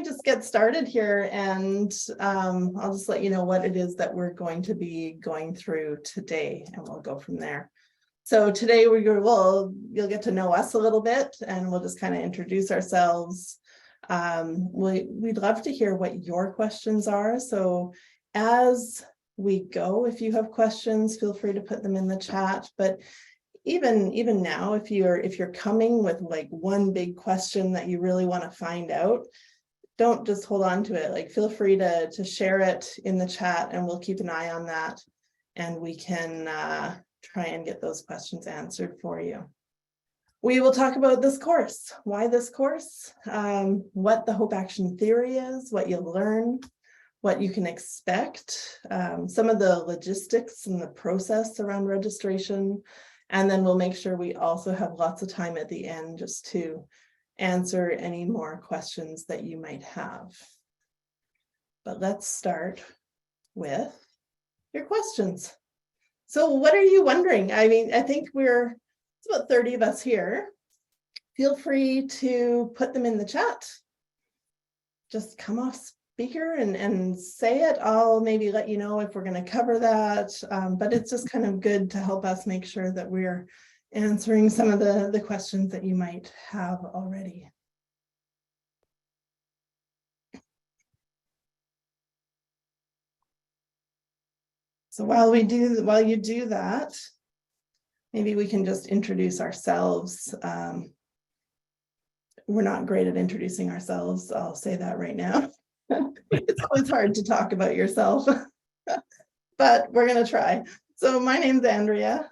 just get started here, and I'll just let you know what it is that we're going to be going through today, and we'll go from there. So today you'll get to know us a little bit, and we'll just kind of introduce ourselves. We'd love to hear what your questions are. So as we go, if you have questions, feel free to put them in the chat. But even now, if you're coming with like one big question that you really want to find out, don't just hold on to it. Like, feel free to share it in the chat, and we'll keep an eye on that, and we can try and get those questions answered for you. We will talk about this course, why this course, what the Hope Action Theory is, what you'll learn, what you can expect, some of the logistics and the process around registration. And then we'll make sure we also have lots of time at the end just to answer any more questions that you might have. But let's start with your questions. So what are you wondering? I mean, I think it's about 30 of us here. Feel free to put them in the chat. Just come off speaker and say it. I'll maybe let you know if we're going to cover that, but it's just kind of good to help us make sure that we're answering some of the questions that you might have already. So while you do that, maybe we can just introduce ourselves. We're not great at introducing ourselves. I'll say that right now. It's always hard to talk about yourself, but we're going to try. So my name's Andrea.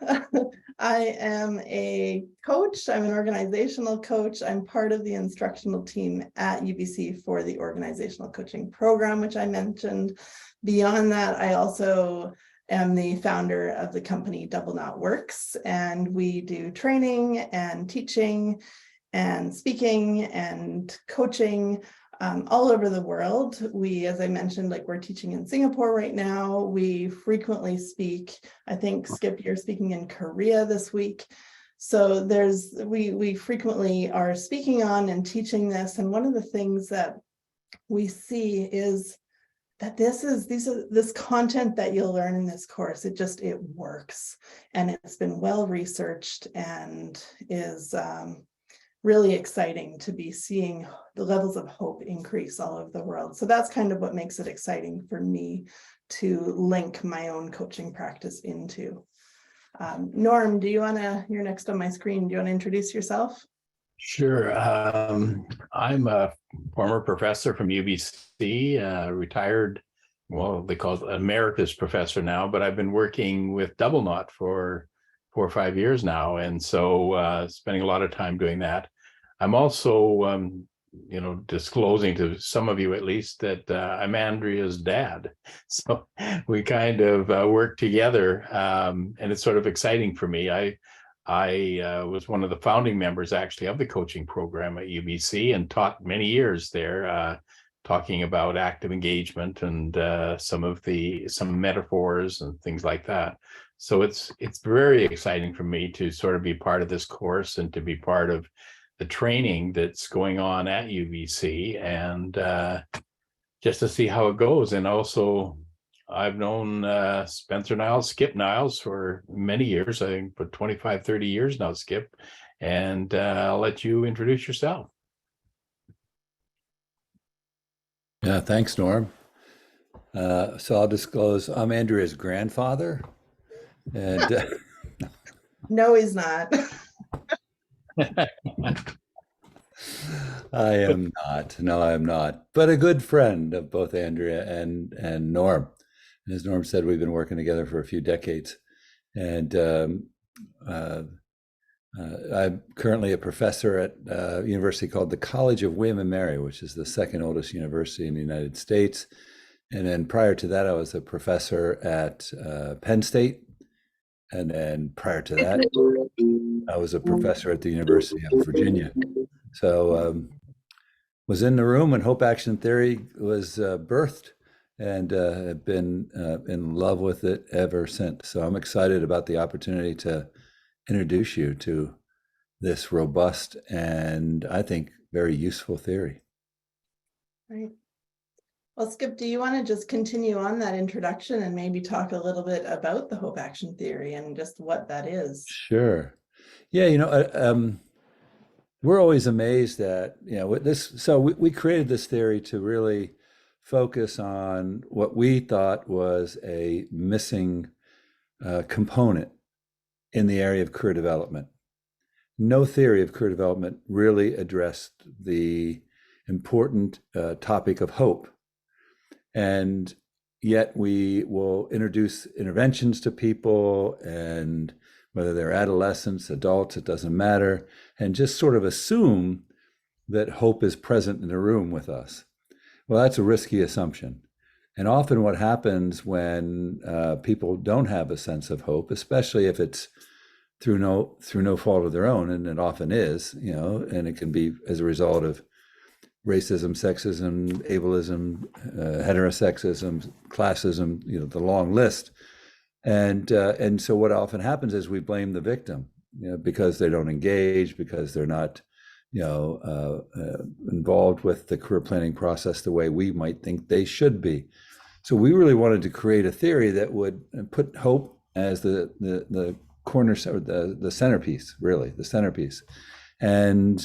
I am a coach. I'm an organizational coach. I'm part of the instructional team at UBC for the organizational coaching program, which I mentioned. Beyond that, I also am the founder of the company Double Knot Works, and we do training and teaching and speaking and coaching all over the world. We, as I mentioned, like, we're teaching in Singapore right now. We frequently speak. I think, Skip, you're speaking in Korea this week. So we frequently are speaking on and teaching this. And one of the things that we see is that this content that you'll learn in this course, it works, and it's been well researched and is really exciting to be seeing the levels of hope increase all over the world. So that's kind of what makes it exciting for me to link my own coaching practice into. Norm, you're next on my screen. Do you want to introduce yourself? Sure. I'm a former professor from UBC, retired, well, they call it emeritus professor now, but I've been working with Double Knot for 4 or 5 years now. And so spending a lot of time doing that. I'm also, disclosing to some of you at least that I'm Andrea's dad. So we kind of work together, and it's sort of exciting for me. I was one of the founding members actually of the coaching program at UBC and taught many years there, talking about active engagement and some metaphors and things like that. So it's very exciting for me to sort of be part of this course and to be part of the training that's going on at UBC, and just to see how it goes. And also, I've known Spencer Niles, Skip Niles, for many years, I think for 25, 30 years now, Skip. And I'll let you introduce yourself. Yeah, thanks, Norm. So I'll disclose I'm Andrea's grandfather. And No, he's not. I am not. No, I am not. But a good friend of both Andrea and Norm. As Norm said, we've been working together for a few decades. And I'm currently a professor at a university called the College of William and Mary, which is the second oldest university in the United States. And then prior to that, I was a professor at Penn State. And then prior to that, I was a professor at the University of Virginia. So was in the room when Hope Action Theory was birthed, and have been in love with it ever since. So I'm excited about the opportunity to introduce you to this robust and, I think, very useful theory. Right. Well, Skip, do you want to just continue on that introduction and maybe talk a little bit about the hope action theory and just what that is? Sure. Yeah, we're always amazed at, what this. So we created this theory to really focus on what we thought was a missing component in the area of career development. No theory of career development really addressed the important topic of hope. And yet we will introduce interventions to people, and whether they're adolescents, adults, it doesn't matter, and just sort of assume that hope is present in a room with us. Well, that's a risky assumption. And often what happens when people don't have a sense of hope, especially if it's through no fault of their own, and it often is, and it can be as a result of racism, sexism, ableism, heterosexism, classism, the long list. And so what often happens is we blame the victim, because they don't engage, because they're not, involved with the career planning process the way we might think they should be. So we really wanted to create a theory that would put hope as the corner, or the centerpiece, really, the centerpiece. And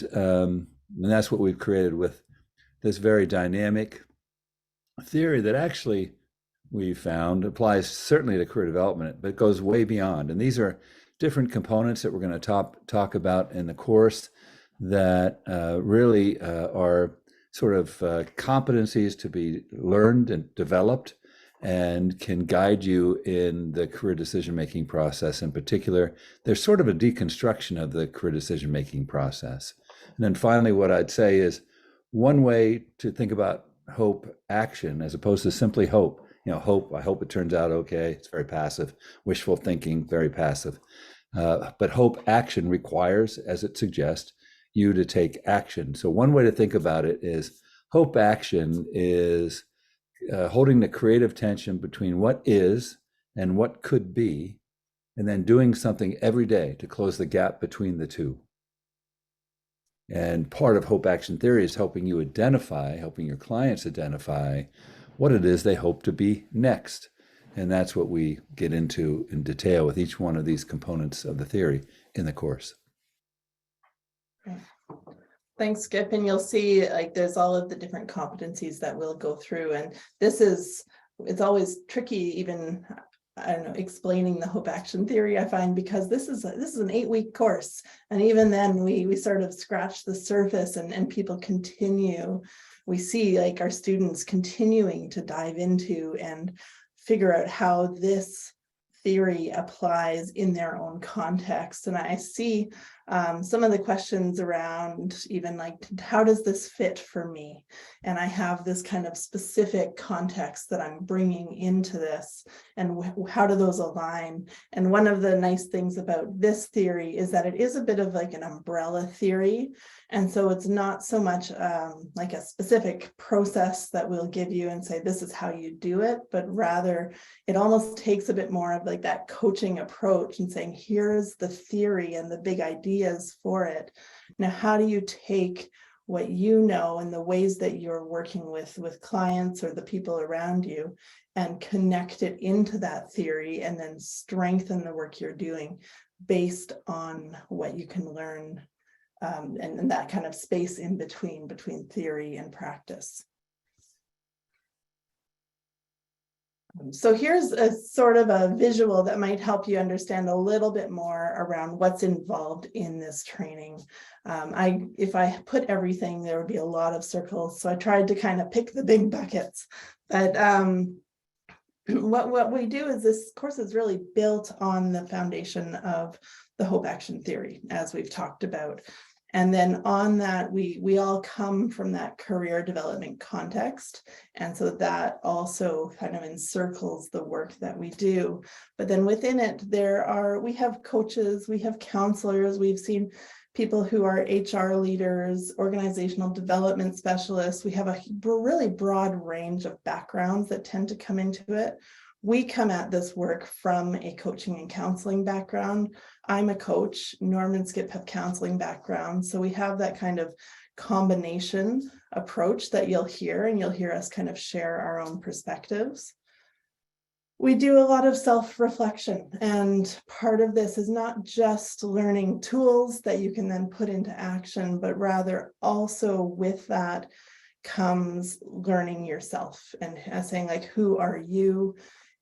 that's what we've created with this very dynamic theory that actually we found applies certainly to career development, but it goes way beyond. And these are different components that we're going to talk about in the course that really are sort of competencies to be learned and developed, and can guide you in the career decision-making process. In particular, there's sort of a deconstruction of the career decision-making process. And then finally, what I'd say is one way to think about hope action, as opposed to simply hope. Hope, I hope it turns out okay. It's very passive. Wishful thinking, very passive. But hope action requires, as it suggests, you to take action. So one way to think about it is hope action is holding the creative tension between what is and what could be, and then doing something every day to close the gap between the two. And part of hope action theory is helping your clients identify what it is they hope to be next. And that's what we get into in detail with each one of these components of the theory in the course. Thanks, Skip. And you'll see there's all of the different competencies that we'll go through. And it's always tricky, even, I don't know, explaining the hope action theory, I find, because this is an 8-week course. And even then we sort of scratch the surface, and people continue. We see our students continuing to dive into and figure out how this theory applies in their own context. And I see some of the questions around even how does this fit for me? And I have this kind of specific context that I'm bringing into this, and how do those align? And one of the nice things about this theory is that it is a bit of an umbrella theory. And so it's not so much like a specific process that we'll give you and say, this is how you do it, but rather it almost takes a bit more of that coaching approach and saying, here's the theory and the big ideas for it. Now, how do you take what you know and the ways that you're working with clients or the people around you and connect it into that theory, and then strengthen the work you're doing based on what you can learn, and that kind of space in between theory and practice. So here's a sort of a visual that might help you understand a little bit more around what's involved in this training. If I put everything, there would be a lot of circles. So I tried to kind of pick the big buckets. But what we do is this course is really built on the foundation of the hope action theory, as we've talked about. And then on that, we all come from that career development context. And so that also kind of encircles the work that we do. But then within it, we have coaches, we have counselors, we've seen people who are HR leaders, organizational development specialists. We have a really broad range of backgrounds that tend to come into it. We come at this work from a coaching and counseling background. I'm a coach. Norm and Skip have counseling backgrounds. So we have that kind of combination approach that you'll hear, and you'll hear us kind of share our own perspectives. We do a lot of self-reflection, and part of this is not just learning tools that you can then put into action, but rather also with that comes learning yourself and saying, like, who are you?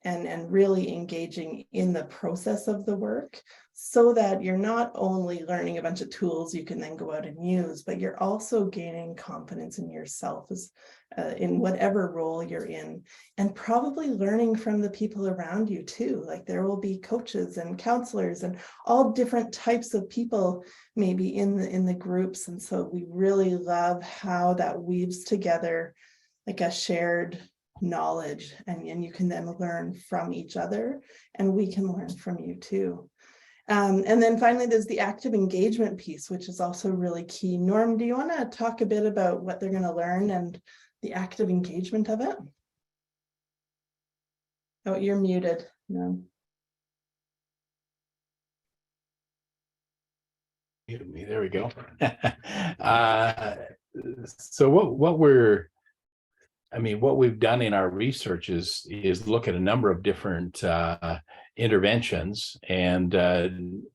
And really engaging in the process of the work, so that you're not only learning a bunch of tools you can then go out and use, but you're also gaining confidence in yourself as in whatever role you're in, and probably learning from the people around you too. Like, there will be coaches and counselors and all different types of people maybe in the groups. And so we really love how that weaves together like a shared knowledge, and you can then learn from each other, and we can learn from you too. And then finally, there's the active engagement piece, which is also really key. Norm, do you want to talk a bit about what they're going to learn and the active engagement of it? Oh, you're muted. No. Muted me. There we go. So what we've done in our research is look at a number of different interventions, and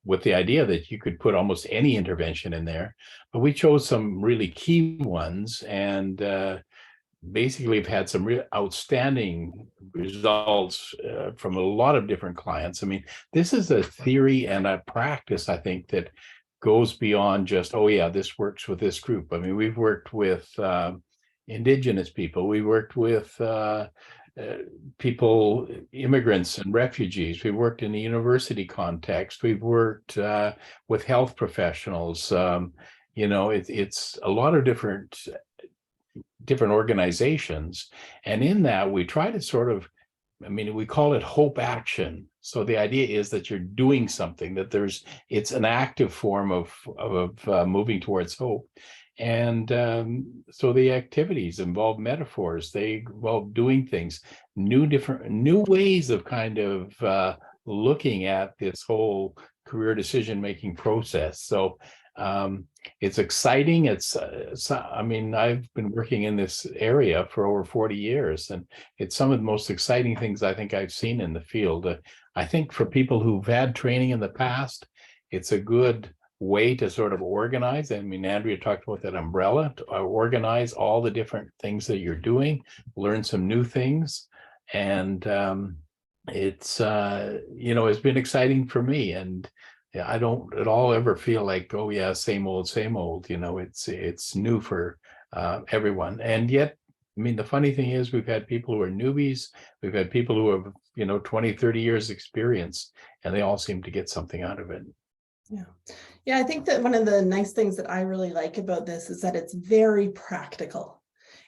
with the idea that you could put almost any intervention in there, but we chose some really key ones, and basically we've had some real outstanding results from a lot of different clients. I mean, this is a theory and a practice, I think, that goes beyond just, oh yeah, this works with this group. I mean, we've worked with Indigenous people, we worked with people, immigrants and refugees, we worked in the university context, we've worked with health professionals. It's a lot of different organizations, and in that we try to sort of, we call it hope action. So the idea is that you're doing something, that it's an active form of moving towards hope. And so the activities involve metaphors, they involve doing things, new ways of kind of looking at this whole career decision-making process. So it's exciting. I've been working in this area for over 40 years, and it's some of the most exciting things I think I've seen in the field. I think for people who've had training in the past, it's a good way to sort of organize. I mean, Andrea talked about that umbrella, to organize all the different things that you're doing, learn some new things. And it's been exciting for me. And I don't at all ever feel like, oh yeah, same old. It's new for everyone. And yet, the funny thing is, we've had people who are newbies, we've had people who have 20, 30 years experience, and they all seem to get something out of it. Yeah, I think that one of the nice things that I really like about this is that it's very practical.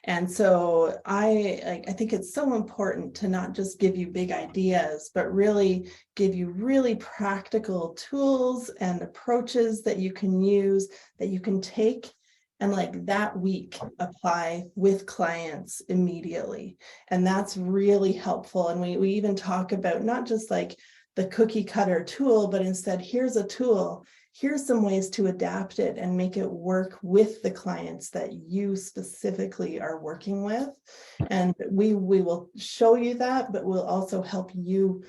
And so I think it's so important to not just give you big ideas, but really give you really practical tools and approaches that you can use, that you can take and like that week apply with clients immediately. And that's really helpful. And we even talk about not just like the cookie cutter tool, but instead, here's a tool, here's some ways to adapt it and make it work with the clients that you specifically are working with. And we will show you that, but we'll also help you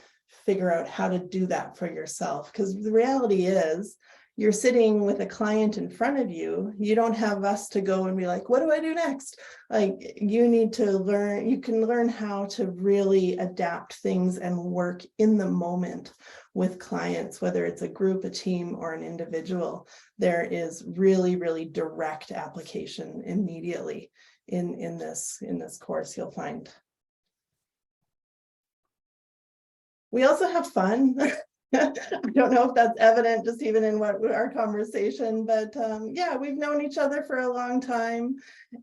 figure out how to do that for yourself. Because the reality is, you're sitting with a client in front of you. You don't have us to go and be like, what do I do next? Like, you need to learn, you can learn how to really adapt things and work in the moment with clients, whether it's a group, a team, or an individual. There is really, really direct application immediately in this course, you'll find. We also have fun. I don't know if that's evident just even in what our conversation, but yeah, we've known each other for a long time,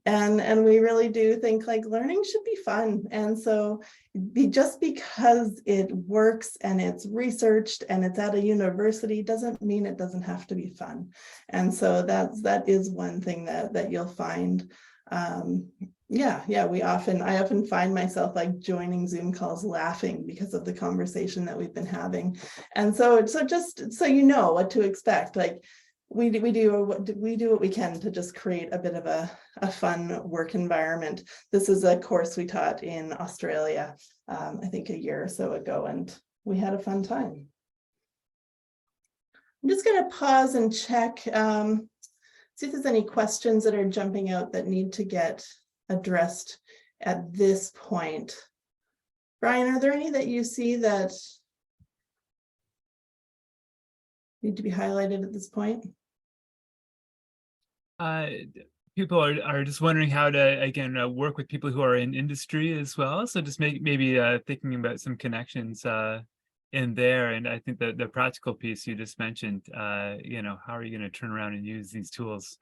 and we really do think like learning should be fun. And so just because it works and it's researched and it's at a university doesn't mean it doesn't have to be fun. And so that is one thing that you'll find. I often find myself like joining Zoom calls laughing because of the conversation that we've been having. And so just so you know what to expect, like we do what we can to just create a bit of a fun work environment. This is a course we taught in Australia, I think a year or so ago, and we had a fun time. I'm just going to pause and check, see if there's any questions that are jumping out that need to get addressed at this point. Brian, are there any that you see that need to be highlighted at this point? People are just wondering how to, again, work with people who are in industry as well. So just maybe thinking about some connections in there. And I think that the practical piece you just mentioned, you know, how are you going to turn around and use these tools,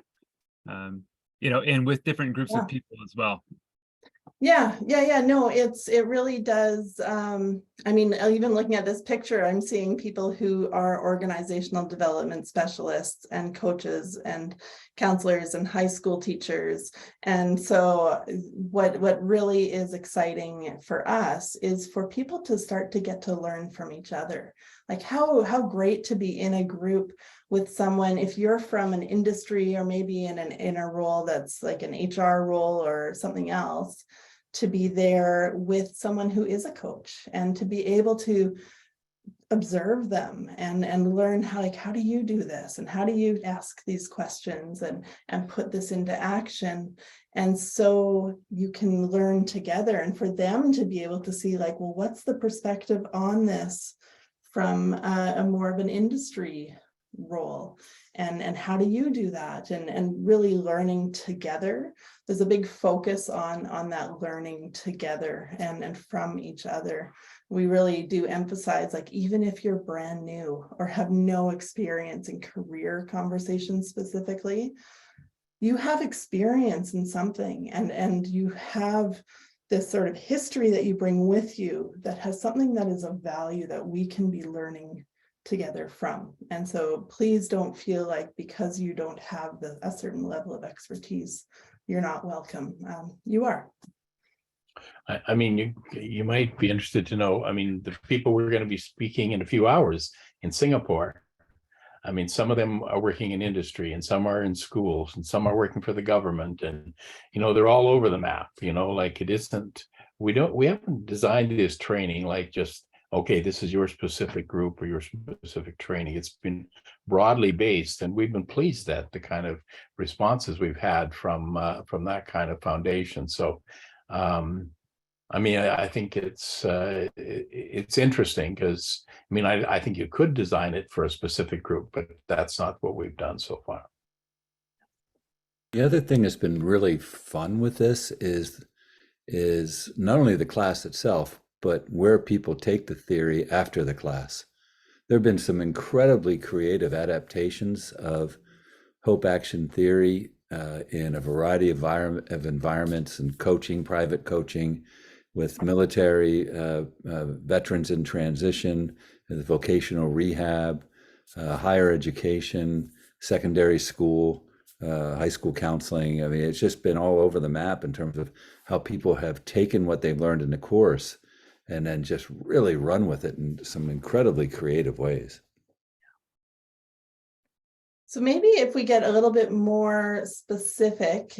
you know, and with different groups of people as well. Yeah. No, it really does. I mean, even looking at this picture, I'm seeing people who are organizational development specialists and coaches and counselors and high school teachers. And so what really is exciting for us is for people to start to get to learn from each other. Like how great to be in a group with someone, if you're from an industry or maybe in a role that's like an HR role or something else, to be there with someone who is a coach and to be able to observe them and learn how do you do this and how do you ask these questions and put this into action. And so you can learn together, and for them to be able to see like, well, what's the perspective on this from a more of an industry role, and how do you do that, and really learning together. There's a big focus on that learning together and from each other. We really do emphasize, like, even if you're brand new or have no experience in career conversations specifically, you have experience in something, and you have this sort of history that you bring with you that has something that is of value that we can be learning together from. And so please don't feel like because you don't have a certain level of expertise, you're not welcome. You are. I mean, you might be interested to know, I mean, the people we're going to be speaking in a few hours in Singapore, I mean, some of them are working in industry and some are in schools and some are working for the government, and, you know, they're all over the map, you know, like it isn't, we haven't designed this training like just, okay, this is your specific group or your specific training. It's been broadly based, and we've been pleased at the kind of responses we've had from that kind of foundation. So, I mean, I think it's interesting because, I mean, I think you could design it for a specific group, but that's not what we've done so far. The other thing that's been really fun with this is not only the class itself, but where people take the theory after the class. There have been some incredibly creative adaptations of Hope Action Theory in a variety of environments and coaching, private coaching, with military veterans in transition, vocational rehab, higher education, secondary school, high school counseling. I mean, it's just been all over the map in terms of how people have taken what they've learned in the course and then just really run with it in some incredibly creative ways. So maybe if we get a little bit more specific,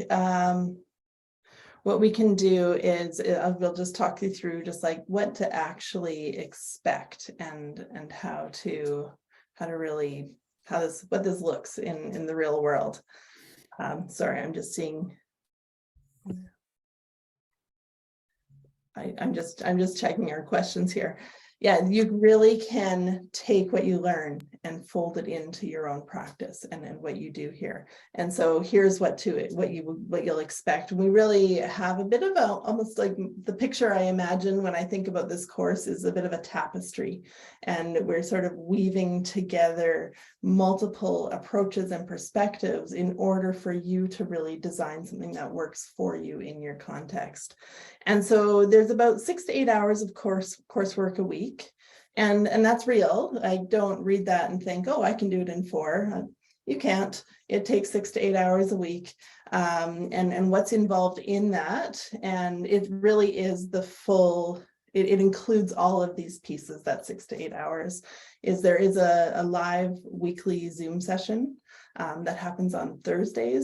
what we can do is we'll just talk you through just like what to actually expect and how to really, what this looks in the real world. Sorry, I'm just seeing. I'm just checking our questions here. Yeah, you really can take what you learn and fold it into your own practice and what you do here. And so here's what you'll expect. We really have a bit of almost like the picture I imagine when I think about this course is a bit of a tapestry, and we're sort of weaving together multiple approaches and perspectives in order for you to really design something that works for you in your context. And so there's about 6 to 8 hours of coursework a week. And that's real. I don't read that and think, oh, I can do it in 4. You can't. It takes 6 to 8 hours a week. And what's involved in that. And it really is the full it includes all of these pieces, that 6 to 8 hours. There is a live weekly Zoom session that happens on Thursday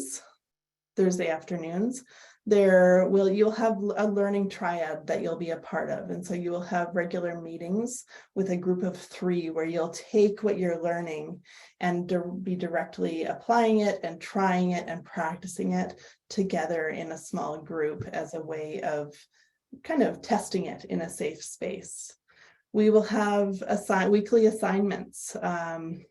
afternoons. You'll have a learning triad that you'll be a part of. And so you will have regular meetings with a group of 3 where you'll take what you're learning and be directly applying it and trying it and practicing it together in a small group as a way of kind of testing it in a safe space. We will have weekly assignments.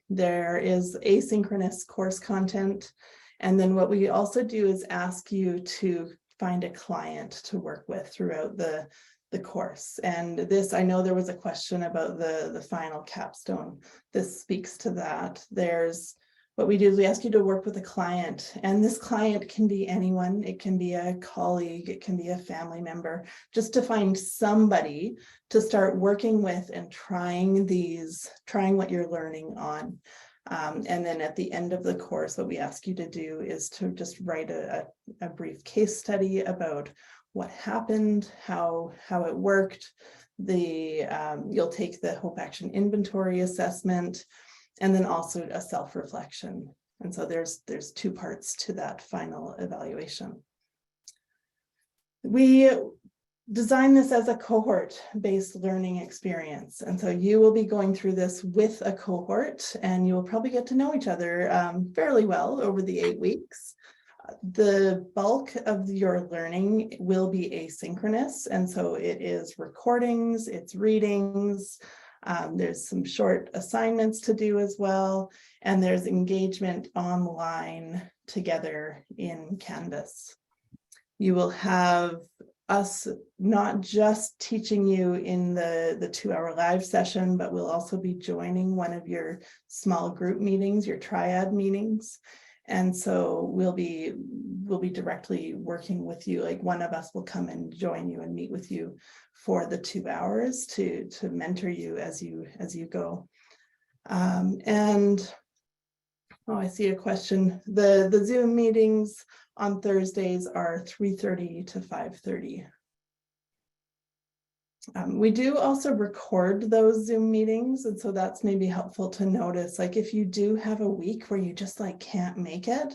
There is asynchronous course content. And then what we also do is ask you to find a client to work with throughout the course. And this, I know there was a question about the final capstone. This speaks to that. What we do is we ask you to work with a client, and this client can be anyone. It can be a colleague, it can be a family member, just to find somebody to start working with and trying what you're learning on. And then at the end of the course, what we ask you to do is to just write a brief case study about what happened, how it worked. You'll take the Hope Action Inventory assessment, and then also a self-reflection. And so there's 2 parts to that final evaluation. We design this as a cohort-based learning experience. And so you will be going through this with a cohort, and you will probably get to know each other fairly well over the 8 weeks. The bulk of your learning will be asynchronous. And so it is recordings, it's readings, there's some short assignments to do as well. And there's engagement online together in Canvas. You will have us not just teaching you in the 2-hour live session, but we'll also be joining one of your small group meetings, your triad meetings. And so we'll be directly working with you. Like, one of us will come and join you and meet with you for the 2 hours to mentor you as you go. I see a question. The Zoom meetings on Thursdays are 3:30 to 5:30. We do also record those Zoom meetings, and so that's maybe helpful to notice. Like, if you do have a week where you just can't make it,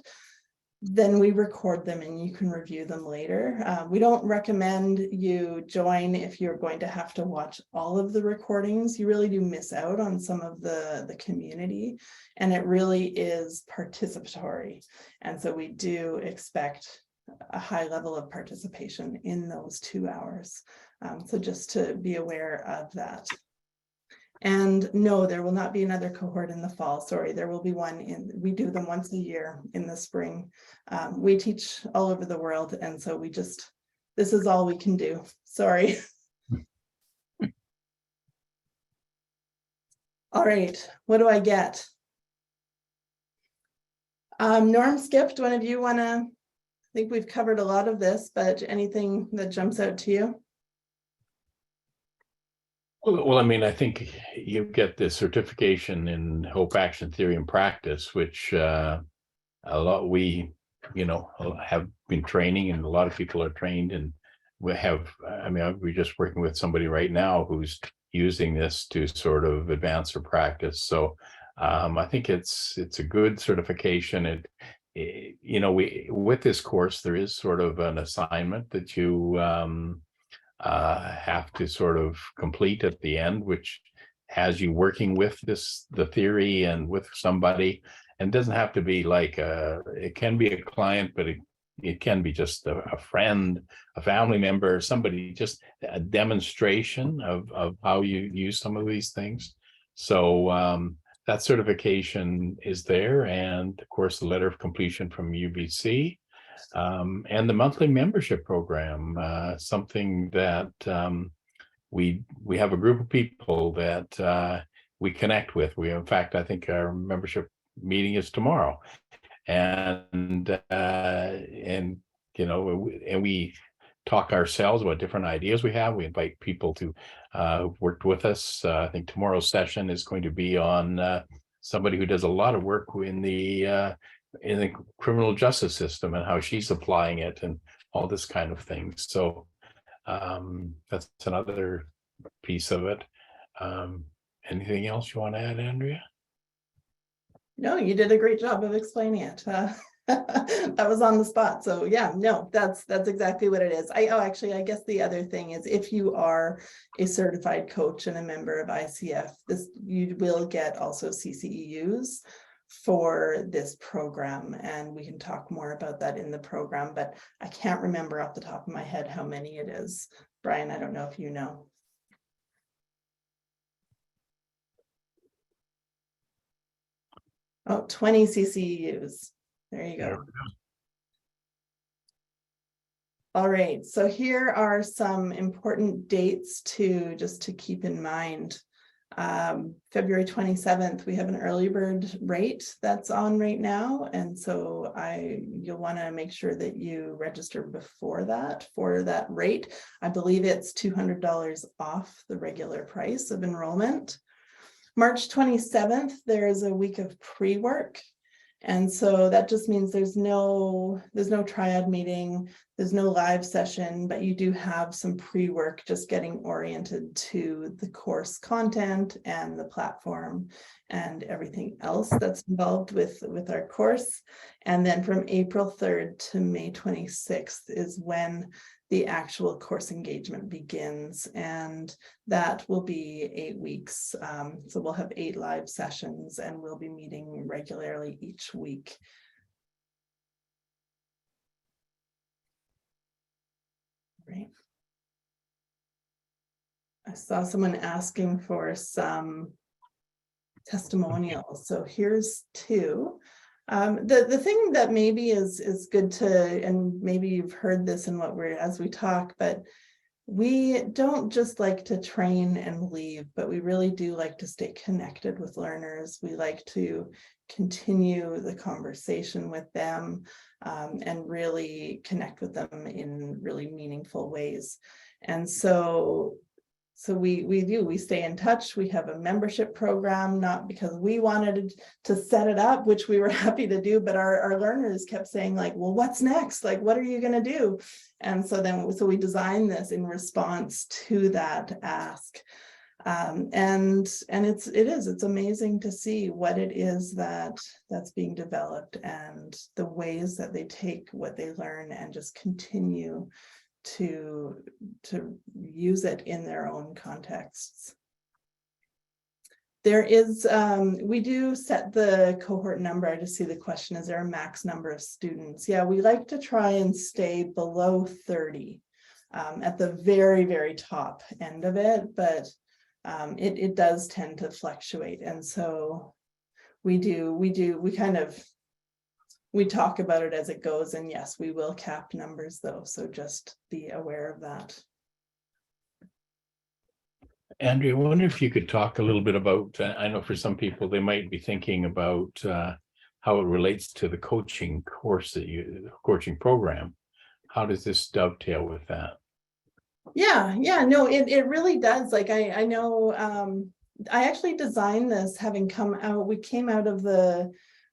then we record them and you can review them later. We don't recommend you join if you're going to have to watch all of the recordings. You really do miss out on some of the community, and it really is participatory. And so we do expect a high level of participation in those 2 hours. So just to be aware of that. And no, there will not be another cohort in the fall. Sorry, there will be one we do them once a year in the spring. We teach all over the world. And so this is all we can do. Sorry. All right, what do I get? Norm skipped. One of you I think we've covered a lot of this, but anything that jumps out to you? Well, I mean, I think you get the certification in Hope Action Theory and Practice, which a lot we, have been training, and a lot of people are trained, and we're just working with somebody right now who's using this to sort of advance their practice. So I think it's a good certification. With this course, there is sort of an assignment that you have to sort of complete at the end, which has you working with the theory and with somebody. And it doesn't have to be it can be a client, but it can be just a friend, a family member, somebody, just a demonstration of how you use some of these things. So that certification is there, and of course the letter of completion from UBC. And the monthly membership program, something that we have a group of people that we connect with. In fact, I think our membership meeting is tomorrow, and we talk ourselves about different ideas we have. We invite people to who've worked with us. I think tomorrow's session is going to be on somebody who does a lot of work in the criminal justice system and how she's applying it and all this kind of thing. So that's another piece of it. Anything else you want to add, Andrea? No, you did a great job of explaining it. That was on the spot. So yeah, no, that's exactly what it is. Actually, I guess the other thing is if you are a certified coach and a member of ICF, you will get also CCEUs for this program, and we can talk more about that in the program, but I can't remember off the top of my head how many it is. Brian, I don't know if you know. Oh, 20 CCEUs. There you go. All right, so here are some important dates just to keep in mind. February 27th, we have an early bird rate that's on right now. And so you'll want to make sure that you register before that for that rate. I believe it's $200 off the regular price of enrollment. March 27th, there is a week of pre-work. And so that just means there's no triad meeting, there's no live session, but you do have some pre-work just getting oriented to the course content and the platform and everything else that's involved with our course. And then from April 3rd to May 26th is when the actual course engagement begins, and that will be 8 weeks. So we'll have 8 live sessions, and we'll be meeting regularly each week. Right. I saw someone asking for some testimonials. So here's 2. The thing that maybe is good to, and maybe you've heard this in as we talk, but we don't just like to train and leave, but we really do like to stay connected with learners. We like to continue the conversation with them and really connect with them in really meaningful ways. And so we stay in touch. We have a membership program, not because we wanted to set it up, which we were happy to do, but our learners kept saying like, well, what's next? Like, what are you going to do? And so we designed this in response to that ask. And it's amazing to see what it is that's being developed and the ways that they take what they learn and just continue to use it in their own contexts. There is, we do set the cohort number. I just see the question, is there a max number of students? Yeah, we like to try and stay below 30 at the very, very top end of it, but it does tend to fluctuate. And so we talk about it as it goes, and yes, we will cap numbers though, so just be aware of that. Andrea, I wonder if you could talk a little bit about, I know for some people, they might be thinking about how it relates to the coaching course coaching program. How does this dovetail with that? Yeah, no, it really does. Like I know, I actually designed this we came out of the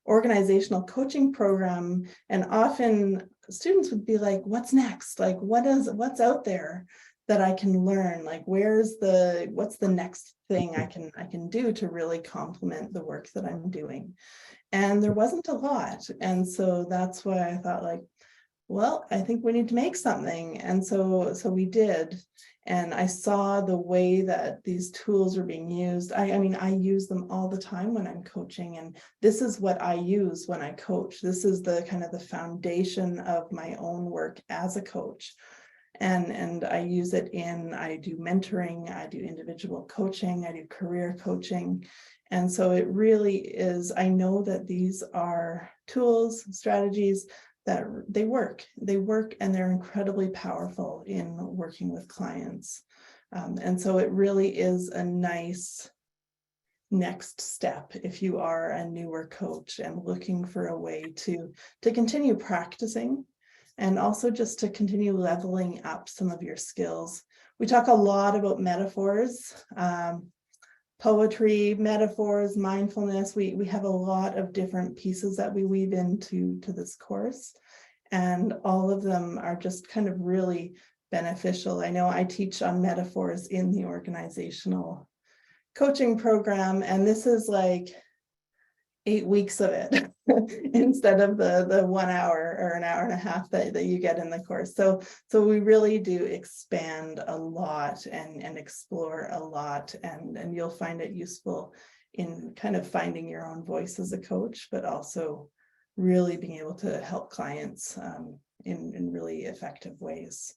organizational coaching program, and often students would be like, what's next? Like, what's out there that I can learn? Like, what's the next thing I can do to really complement the work that I'm doing? And there wasn't a lot. And so that's why I thought like, well, I think we need to make something. And so we did. And I saw the way that these tools are being used. I mean, I use them all the time when I'm coaching, and this is what I use when I coach. This is the kind of the foundation of my own work as a coach. And I use it I do mentoring, I do individual coaching, I do career coaching. And so it really is, I know that these are tools, strategies that they work and they're incredibly powerful in working with clients. And so it really is a nice next step if you are a newer coach and looking for a way to continue practicing and also just to continue leveling up some of your skills. We talk a lot about metaphors, poetry, metaphors, mindfulness. We have a lot of different pieces that we weave into this course, and all of them are just kind of really beneficial. I know I teach on metaphors in the organizational coaching program, and this is like 8 weeks of it instead of the 1 hour or an hour and a half that you get in the course. So we really do expand a lot and explore a lot, and you'll find it useful in kind of finding your own voice as a coach, but also really being able to help clients in really effective ways.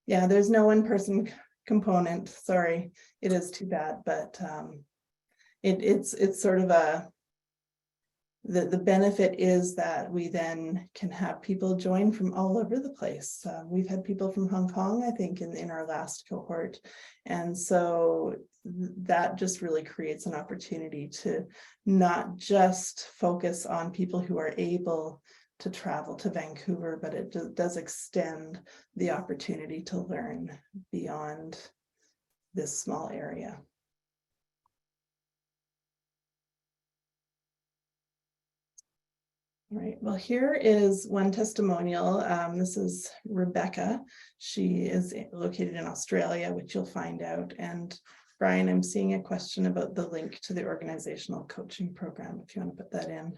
Yeah, there's no in-person component. Sorry, it is too bad, but it's sort of the benefit is that we then can have people join from all over the place. We've had people from Hong Kong, I think, in our last cohort. And so that just really creates an opportunity to not just focus on people who are able to travel to Vancouver, but it does extend the opportunity to learn beyond this small area. All right, well, here is one testimonial. This is Rebecca. She is located in Australia, which you'll find out. And Brian, I'm seeing a question about the link to the organizational coaching program, if you want to put that in.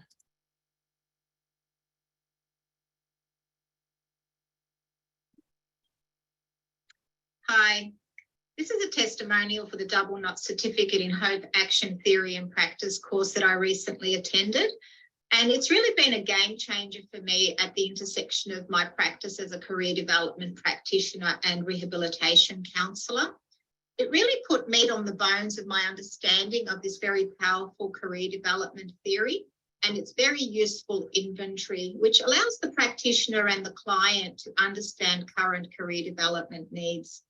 Hi, this is a testimonial for the Double Knot Certificate in Hope, Action, Theory and Practice course that I recently attended. And it's really been a game changer for me at the intersection of my practice as a career development practitioner and rehabilitation counsellor. It really put meat on the bones of my understanding of this very powerful career development theory and its very useful inventory, which allows the practitioner and the client to understand current career development needs.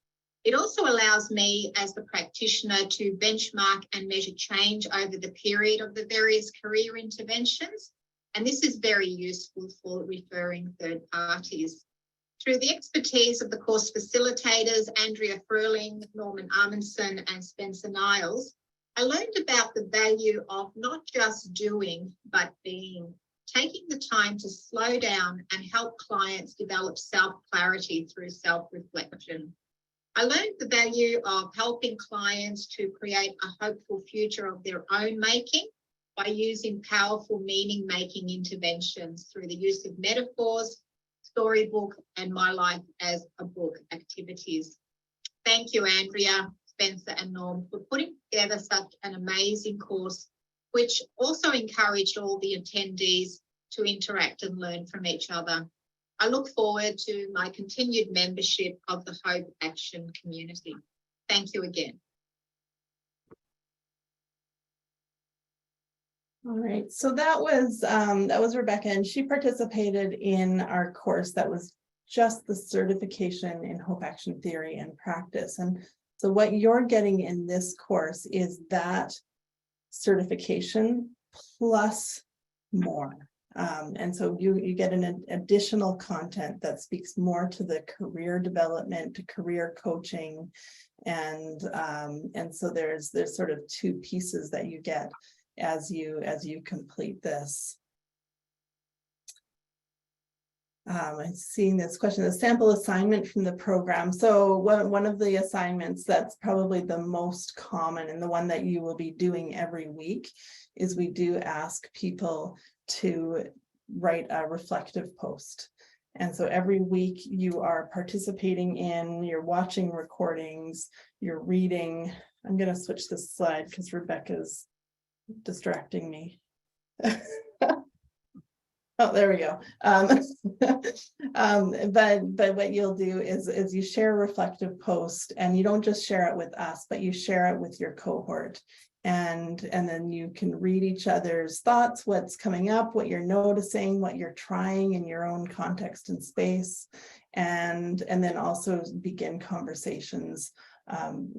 It also allows me as the practitioner to benchmark and measure change over the period of the various career interventions. And this is very useful for referring third parties. Through the expertise of the course facilitators, Andrea Fröhling, Norman Amundsen, and Spencer Niles, I learned about the value of not just doing, but being, taking the time to slow down and help clients develop self-clarity through self-reflection. I learned the value of helping clients to create a hopeful future of their own making by using powerful meaning-making interventions through the use of metaphors, storybook, and My Life as a Book activities. Thank you, Andrea, Spencer, and Norm, for putting together such an amazing course, which also encouraged all the attendees to interact and learn from each other. I look forward to my continued membership of the Hope Action community. Thank you again. All right, so that was Rebecca, and she participated in our course that was just the certification in Hope Action Theory and Practice. And so what you're getting in this course is that certification plus more. And so you get an additional content that speaks more to the career development, to career coaching, and so there's sort of two pieces that you get as you complete this. I'm seeing this question, a sample assignment from the program. So one of the assignments that's probably the most common and the one that you will be doing every week is we do ask people to write a reflective post. And so every week you are participating you're watching recordings, you're reading. I'm going to switch this slide because Rebecca's distracting me. Oh, there we go. But what you'll do is you share a reflective post, and you don't just share it with us, but you share it with your cohort. And then you can read each other's thoughts, what's coming up, what you're noticing, what you're trying in your own context and space, and then also begin conversations,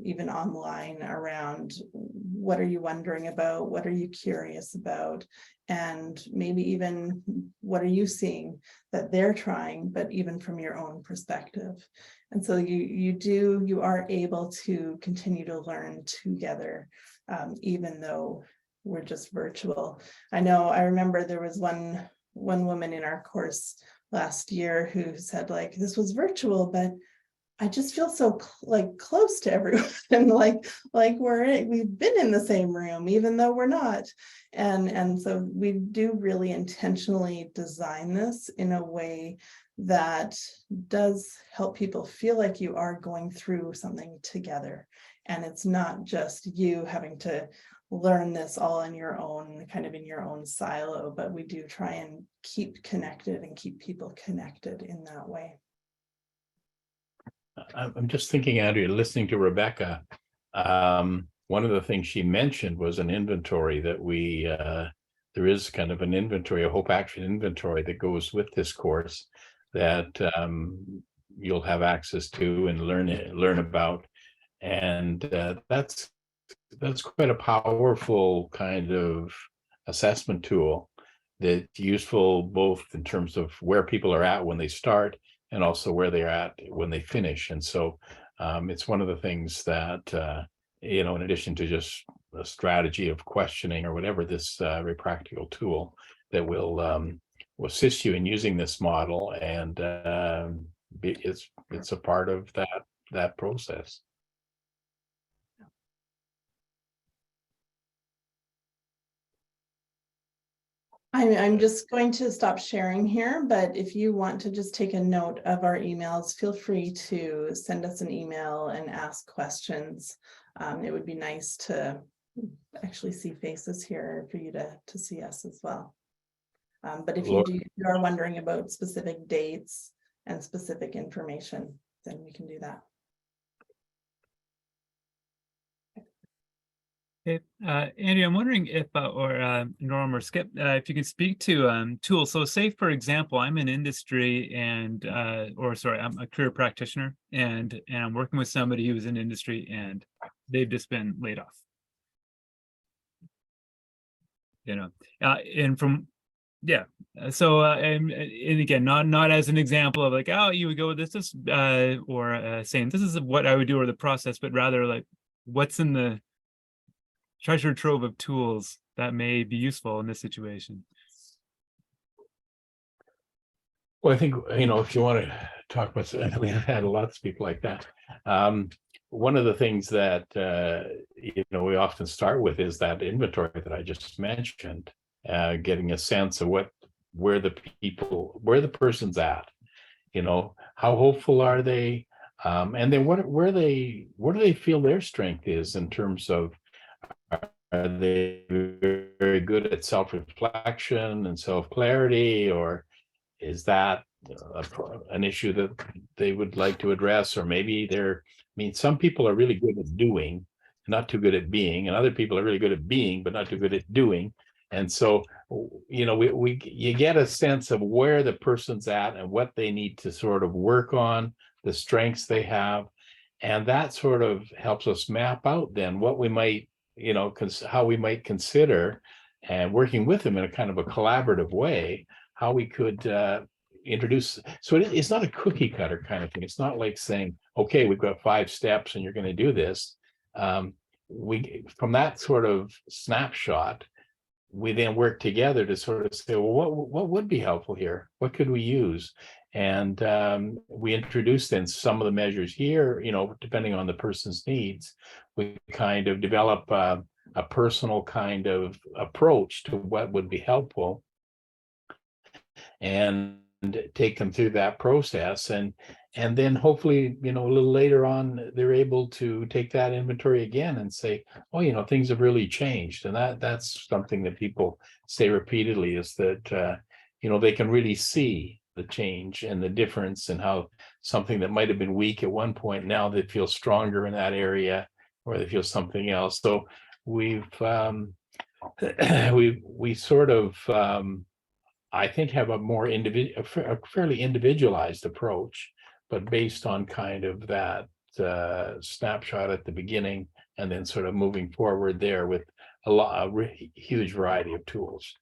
even online, around what are you wondering about, what are you curious about, and maybe even what are you seeing that they're trying, but even from your own perspective. And so you are able to continue to learn together, even though we're just virtual. I remember there was one woman in our course last year who said like, this was virtual, but I just feel so like close to everyone, like we've been in the same room, even though we're not. And so we do really intentionally design this in a way that does help people feel like you are going through something together. And it's not just you having to learn this all in your own, kind of in your own silo, but we do try and keep connected and keep people connected in that way. I'm just thinking, Andrea, listening to Rebecca, one of the things she mentioned was an inventory that there is kind of an inventory, a Hope Action inventory that goes with this course that you'll have access to and learn about. And that's quite a powerful kind of assessment tool that's useful both in terms of where people are at when they start and also where they're at when they finish. And so it's one of the things that, in addition to just a strategy of questioning or whatever, this very practical tool that will assist you in using this model, and it's a part of that process. I'm just going to stop sharing here, but if you want to just take a note of our emails, feel free to send us an email and ask questions. It would be nice to actually see faces here for you to see us as well. But if you are wondering about specific dates and specific information, then we can do that. Okay, Andy, I'm wondering if, or Norm or Skip, if you can speak to tools. So say, for example, I'm in industry and, I'm a career practitioner and I'm working with somebody who's in industry and they've just been laid off. And from, yeah. So, and again, not as an example of like, oh, you would go with this, or saying this is what I would do or the process, but rather like what's in the treasure trove of tools that may be useful in this situation. Well, I think, if you want to talk about, we have had lots of people like that. One of the things that, we often start with is that inventory that I just mentioned, getting a sense of where the person's at, how hopeful are they? And then where do they feel their strength is in terms of, are they very good at self-reflection and self-clarity, or is that an issue that they would like to address? Or maybe some people are really good at doing, not too good at being, and other people are really good at being, but not too good at doing. And so, you get a sense of where the person's at and what they need to sort of work on, the strengths they have. And that sort of helps us map out then what we might, how we might consider, and working with them in a kind of a collaborative way, how we could introduce. So it's not a cookie cutter kind of thing. It's not like saying, okay, we've got 5 steps and you're going to do this. From that sort of snapshot, we then work together to sort of say, well, what would be helpful here? What could we use? And we introduce then some of the measures here, depending on the person's needs. We kind of develop a personal kind of approach to what would be helpful and take them through that process. And then hopefully, a little later on, they're able to take that inventory again and say, oh, things have really changed. And that's something that people say repeatedly, is that, they can really see the change and the difference, and how something that might have been weak at one point, now they feel stronger in that area, or they feel something else. So we sort of, I think, have a fairly individualized approach, but based on kind of that snapshot at the beginning, and then sort of moving forward there with a huge variety of tools.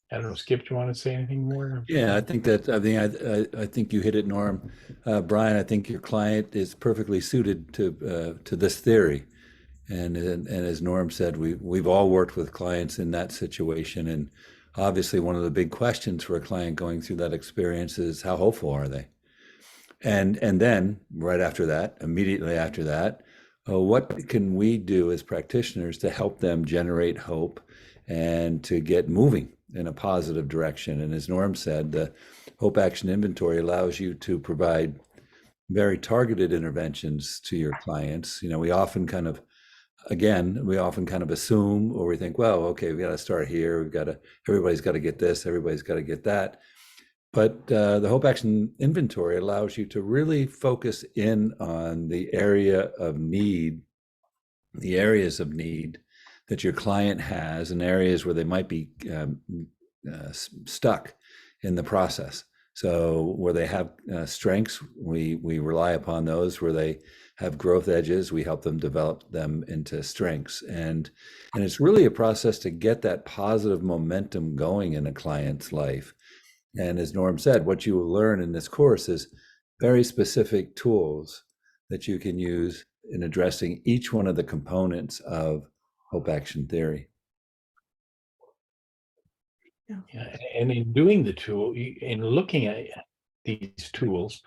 I don't know, Skip, do you want to say anything more? Yeah, I think you hit it, Norm. Brian, I think your client is perfectly suited to this theory. And as Norm said, we've all worked with clients in that situation, and obviously one of the big questions for a client going through that experience is how hopeful are they? And then right after that, immediately after that, what can we do as practitioners to help them generate hope and to get moving in a positive direction? And as Norm said, the Hope Action Inventory allows you to provide very targeted interventions to your clients. You know, we often kind of assume, or we think, well, okay, we got to start here. Everybody's got to get this, everybody's got to get that. But the Hope Action Inventory allows you to really focus in on the areas of need that your client has, and areas where they might be stuck in the process. So where they have strengths, we rely upon those. Where they have growth edges, we help them develop them into strengths. And it's really a process to get that positive momentum going in a client's life. And as Norm said, what you will learn in this course is very specific tools that you can use in addressing each one of the components of Hope Action Theory. Yeah, and in doing the tool, in looking at these tools,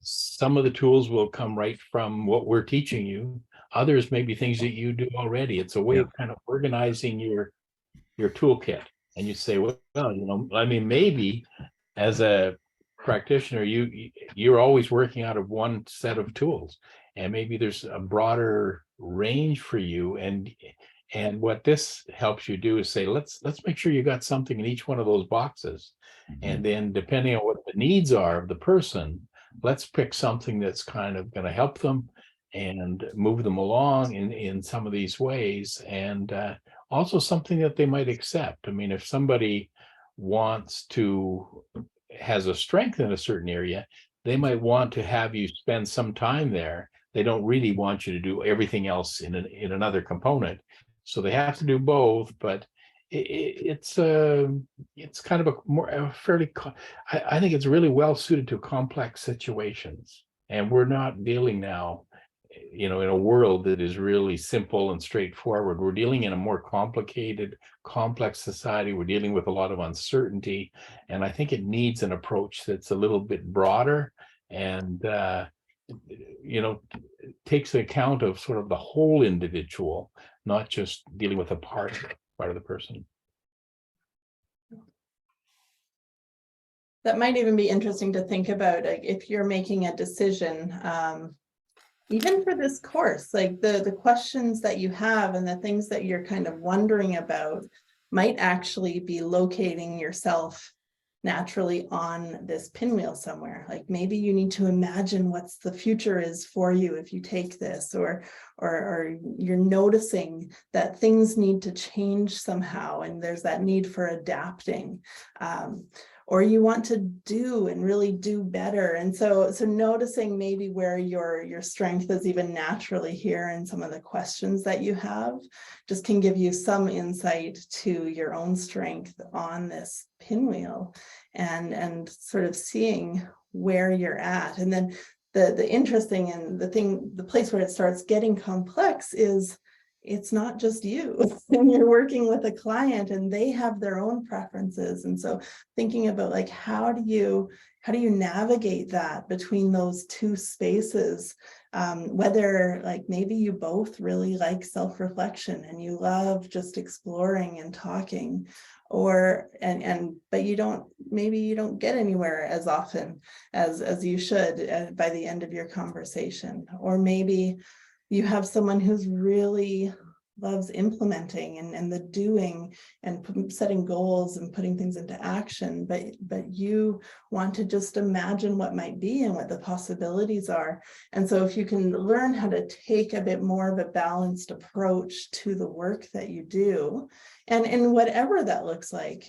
some of the tools will come right from what we're teaching you. Others may be things that you do already. It's a way of kind of organizing your toolkit. And you say, well, you know, I mean, maybe as a practitioner, you're always working out of one set of tools, and maybe there's a broader range for you. And what this helps you do is say, let's make sure you got something in each one of those boxes. And then depending on what the needs are of the person, let's pick something that's kind of going to help them and move them along in some of these ways. And also something that they might accept. I mean, if somebody has a strength in a certain area, they might want to have you spend some time there. They don't really want you to do everything else in another component. So they have to do both, but it's kind of I think it's really well suited to complex situations. And we're not dealing now, you know, in a world that is really simple and straightforward. We're dealing in a more complicated, complex society. We're dealing with a lot of uncertainty. And I think it needs an approach that's a little bit broader and, you know, takes account of sort of the whole individual, not just dealing with a part of the person. That might even be interesting to think about, like, if you're making a decision, even for this course, like the questions that you have and the things that you're kind of wondering about might actually be locating yourself naturally on this pinwheel somewhere. Like maybe you need to imagine what's the future is for you if you take this, or you're noticing that things need to change somehow and there's that need for adapting. Or you want to do and really do better. And so noticing maybe where your strength is even naturally here in some of the questions that you have just can give you some insight to your own strength on this pinwheel and sort of seeing where you're at. And then the interesting and the place where it starts getting complex is it's not just you and you're working with a client and they have their own preferences. And so thinking about like, how do you navigate that between those two spaces? Whether like maybe you both really like self-reflection and you love just exploring and talking, but maybe you don't get anywhere as often as you should by the end of your conversation. Or maybe you have someone who's really loves implementing and the doing and setting goals and putting things into action, but you want to just imagine what might be and what the possibilities are. And so if you can learn how to take a bit more of a balanced approach to the work that you do, and whatever that looks like,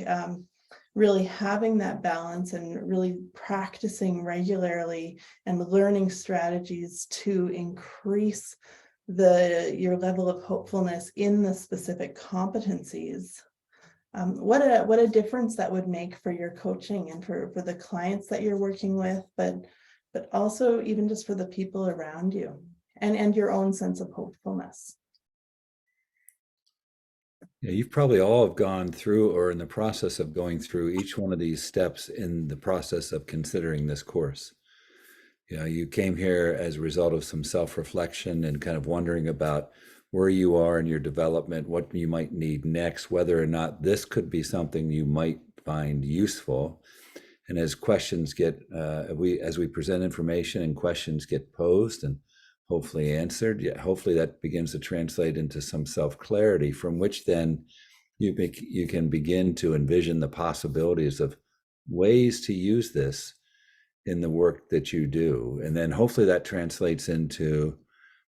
really having that balance and really practicing regularly and learning strategies to increase your level of hopefulness in the specific competencies. What a difference that would make for your coaching and for the clients that you're working with, but also even just for the people around you and your own sense of hopefulness. Yeah, you've probably all have gone through or in the process of going through each one of these steps in the process of considering this course. You know, you came here as a result of some self-reflection and kind of wondering about where you are in your development, what you might need next, whether or not this could be something you might find useful. And as questions get, as we present information and questions get posed and hopefully answered, yeah, hopefully that begins to translate into some self-clarity from which then you can begin to envision the possibilities of ways to use this in the work that you do. And then hopefully that translates into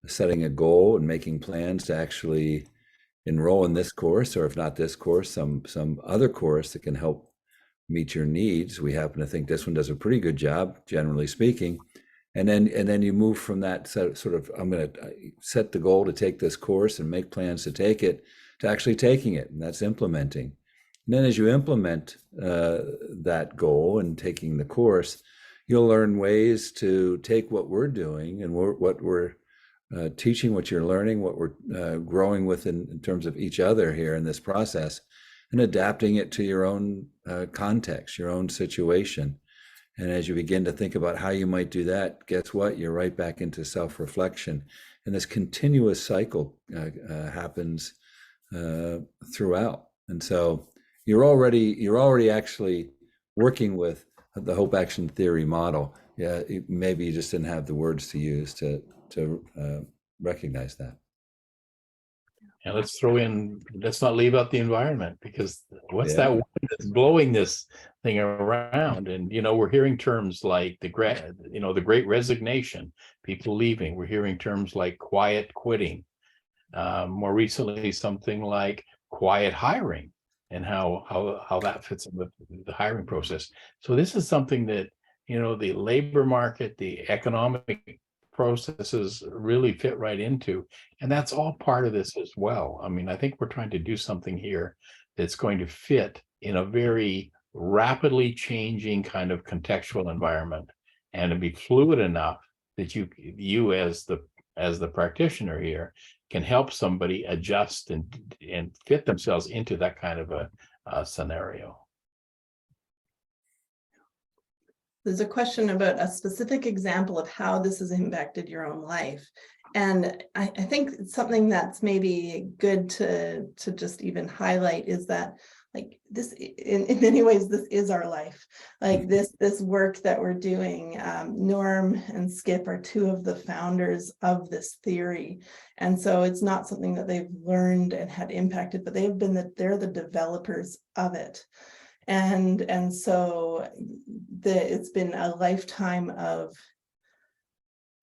setting a goal and making plans to actually enroll in this course, or if not this course, some other course that can help meet your needs. We happen to think this one does a pretty good job, generally speaking. And then you move from that sort of, I'm going to set the goal to take this course and make plans to take it, to actually taking it, and that's implementing. And then as you implement that goal and taking the course, you'll learn ways to take what we're doing and what we're teaching, what you're learning, what we're growing with in terms of each other here in this process, and adapting it to your own context, your own situation. And as you begin to think about how you might do that, guess what? You're right back into self-reflection. And this continuous cycle happens throughout. And so you're already actually working with the Hope Action Theory model. Yeah, maybe you just didn't have the words to use to recognize that. And let's not leave out the environment, because what's that wind that's blowing this thing around? And, we're hearing terms like the great resignation, people leaving. We're hearing terms like quiet quitting. More recently, something like quiet hiring, and how that fits in with the hiring process. So this is something that, the labor market, the economic processes really fit right into, and that's all part of this as well. I mean, I think we're trying to do something here that's going to fit in a very rapidly changing kind of contextual environment, and to be fluid enough that you as the practitioner here can help somebody adjust and fit themselves into that kind of a scenario. There's a question about a specific example of how this has impacted your own life. And I think something that's maybe good to just even highlight is that, like, this, in many ways, this is our life. Like this work that we're doing. Norm and Skip are two of the founders of this theory. And so it's not something that they've learned and had impacted, but they're the developers of it. And so it's been a lifetime of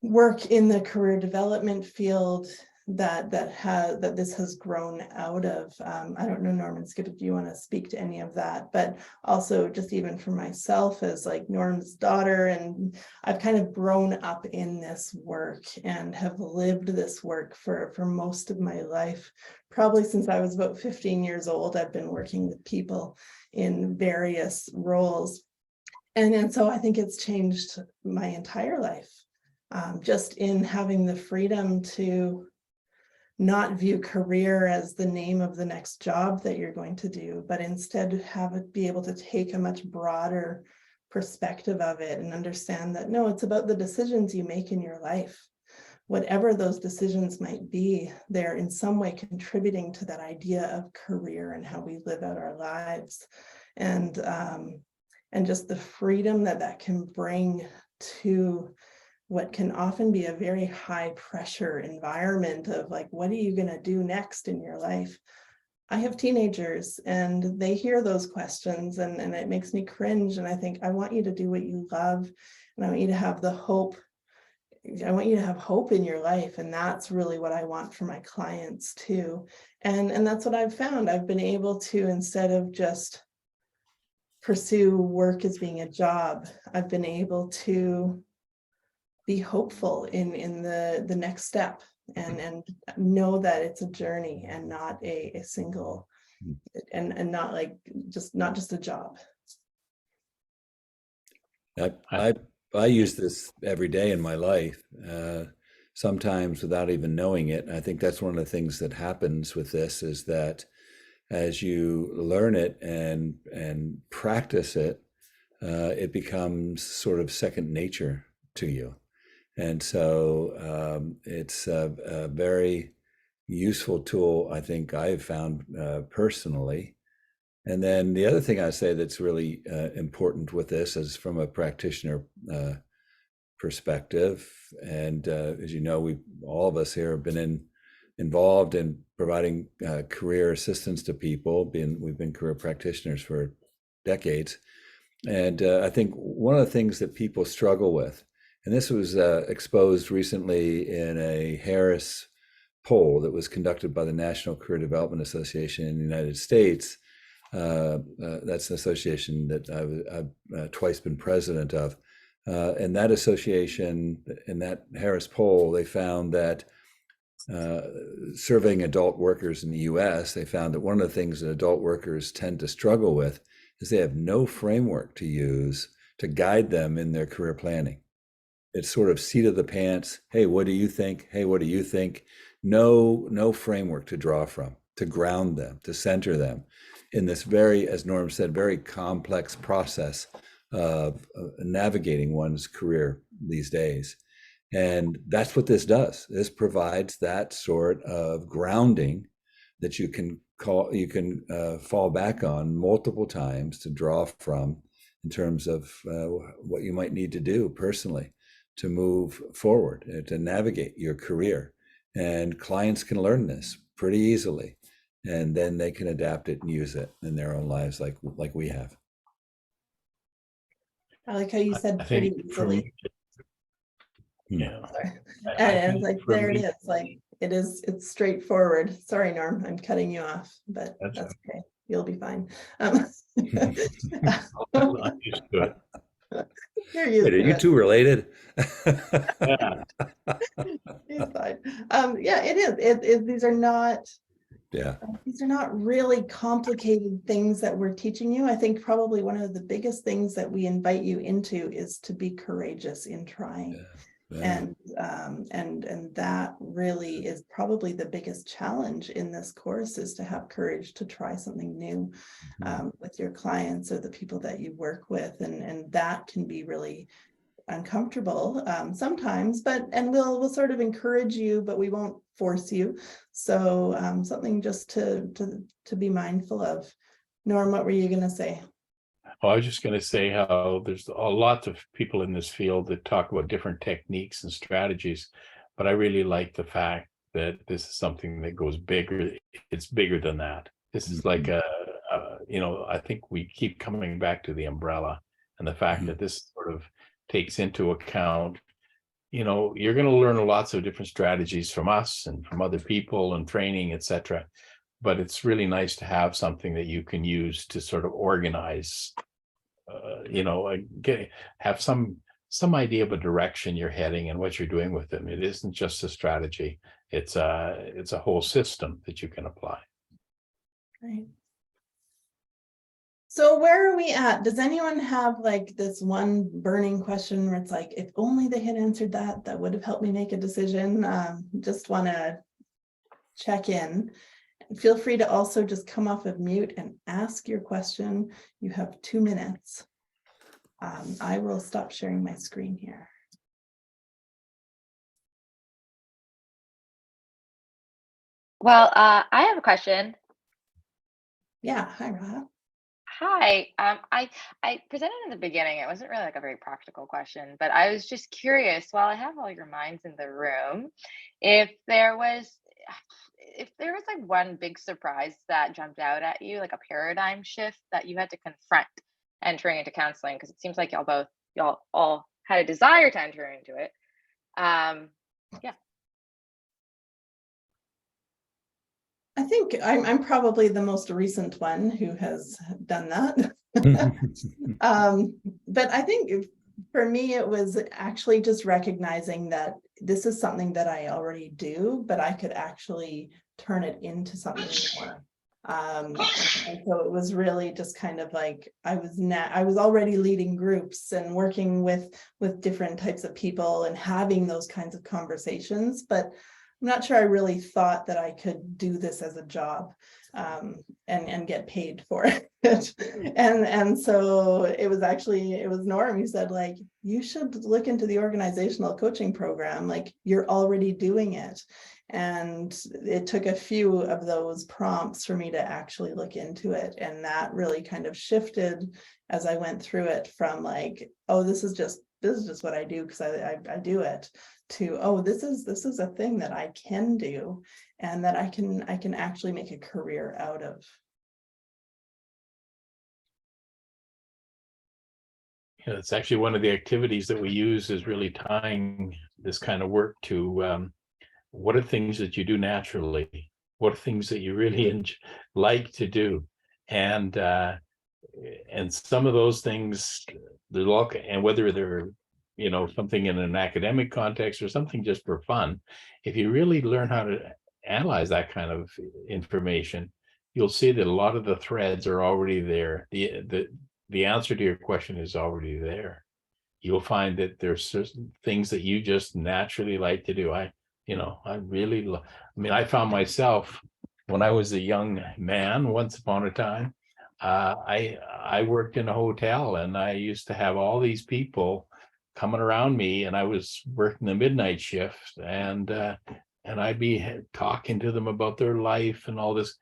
work in the career development field that this has grown out of. I don't know, Norman, Skip, if you want to speak to any of that, but also just even for myself as like Norm's daughter, and I've kind of grown up in this work and have lived this work for most of my life. Probably since I was about 15 years old, I've been working with people in various roles. And so I think it's changed my entire life, just in having the freedom to not view career as the name of the next job that you're going to do, but instead have it be able to take a much broader perspective of it and understand that, no, it's about the decisions you make in your life. Whatever those decisions might be, they're in some way contributing to that idea of career and how we live out our lives. And just the freedom that can bring to what can often be a very high pressure environment of like, what are you going to do next in your life? I have teenagers and they hear those questions and it makes me cringe. And I think, I want you to do what you love, and I want you to have the hope. I want you to have hope in your life. And that's really what I want for my clients too. And that's what I've found. I've been able to, instead of just pursue work as being a job, I've been able to be hopeful in the next step and know that it's a journey and not a single, and not like not just a job. I use this every day in my life, sometimes without even knowing it. I think that's one of the things that happens with this, is that as you learn it and practice it, it becomes sort of second nature to you. And so it's a very useful tool, I think I've found personally. And then the other thing I say that's really important with this is from a practitioner perspective. And as you know, all of us here have been involved in providing career assistance to people. We've been career practitioners for decades. And I think one of the things that people struggle with, and this was exposed recently in a Harris poll that was conducted by the National Career Development Association in the United States. That's an association that I've twice been president of. And that association, in that Harris poll, they found that surveying adult workers in the US, they found that one of the things that adult workers tend to struggle with is they have no framework to use to guide them in their career planning. It's sort of seat of the pants. Hey, what do you think? Hey, what do you think? No framework to draw from, to ground them, to center them in this very, as Norm said, very complex process of navigating one's career these days. And that's what this does. This provides that sort of grounding that you can fall back on multiple times to draw from in terms of what you might need to do personally to move forward, to navigate your career. And clients can learn this pretty easily, and then they can adapt it and use it in their own lives like we have. I like how you said I pretty think for easily. me, yeah. And like, for there it me- is, like, it's straightforward. Sorry, Norm, I'm cutting you off, but that's okay. You'll be fine. I'm used to it. You're used Wait, are to you it. two related? Yeah. He's fine. Yeah, it is. These are not really complicated things that we're teaching you. I think probably one of the biggest things that we invite you into is to be courageous in trying. Yeah. And that really is probably the biggest challenge in this course, is to have courage to try something new with your clients or the people that you work with, and that can be really uncomfortable sometimes, and we'll sort of encourage you, but we won't force you. So something just to be mindful of. Norm, what were you going to say? Well, I was just going to say how there's a lot of people in this field that talk about different techniques and strategies, but I really like the fact that this is something that goes bigger. It's bigger than that. This is like I think we keep coming back to the umbrella and the fact that this sort of takes into account, you're going to learn lots of different strategies from us and from other people and training, etc. But it's really nice to have something that you can use to sort of organize, have some idea of a direction you're heading and what you're doing with them. It isn't just a strategy. It's a whole system that you can apply. Right. So where are we at? Does anyone have like this one burning question where it's like, if only they had answered that would have helped me make a decision? Just want to check in. Feel free to also just come off of mute and ask your question. You have 2 minutes. I will stop sharing my screen here. Well, I have a question. Yeah, hi, Rob. Hi. I presented in the beginning. It wasn't really like a very practical question, but I was just curious, while I have all your minds in the room, if there was like one big surprise that jumped out at you, like a paradigm shift that you had to confront entering into counseling, because it seems like y'all all had a desire to enter into it. Yeah. I think I'm probably the most recent one who has done that. But I think for me, it was actually just recognizing that this is something that I already do, but I could actually turn it into something more. And so it was really just kind of like I was already leading groups and working with different types of people and having those kinds of conversations, but not sure I really thought that I could do this as a job, and get paid for it. And so it was Norm who said, like, you should look into the organizational coaching program, like you're already doing it. And it took a few of those prompts for me to actually look into it. And that really kind of shifted as I went through it from like, oh, this is just what I do because I do it, to, oh, this is a thing that I can do and that I can actually make a career out of. Yeah, it's actually one of the activities that we use, is really tying this kind of work to what are things that you do naturally? What are things that you really like to do? And some of those things, and whether they're, something in an academic context or something just for fun, if you really learn how to analyze that kind of information, you'll see that a lot of the threads are already there. The answer to your question is already there. You'll find that there's certain things that you just naturally like to do. I found myself when I was a young man, once upon a time, I worked in a hotel, and I used to have all these people coming around me, and I was working the midnight shift, and I'd be talking to them about their life and all this.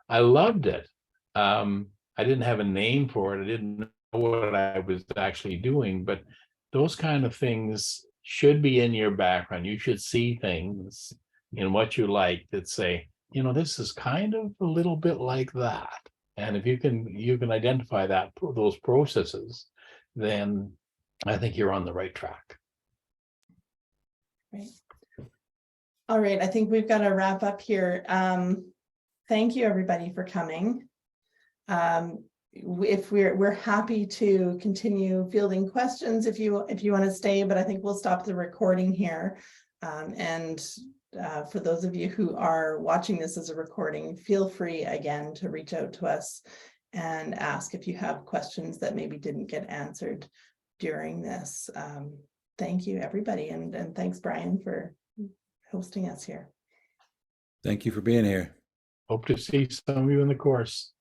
I loved it. I didn't have a name for it. I didn't know what I was actually doing, but those kind of things should be in your background. You should see things in what you like that say, this is kind of a little bit like that. And if you can identify those processes, then I think you're on the right track. Right. All right, I think we've got to wrap up here. Thank you, everybody, for coming. If we're happy to continue fielding questions if you want to stay, but I think we'll stop the recording here. For those of you who are watching this as a recording, feel free again to reach out to us and ask if you have questions that maybe didn't get answered during this. Thank you, everybody, and thanks, Brian, for hosting us here. Thank you for being here. Hope to see some of you in the course.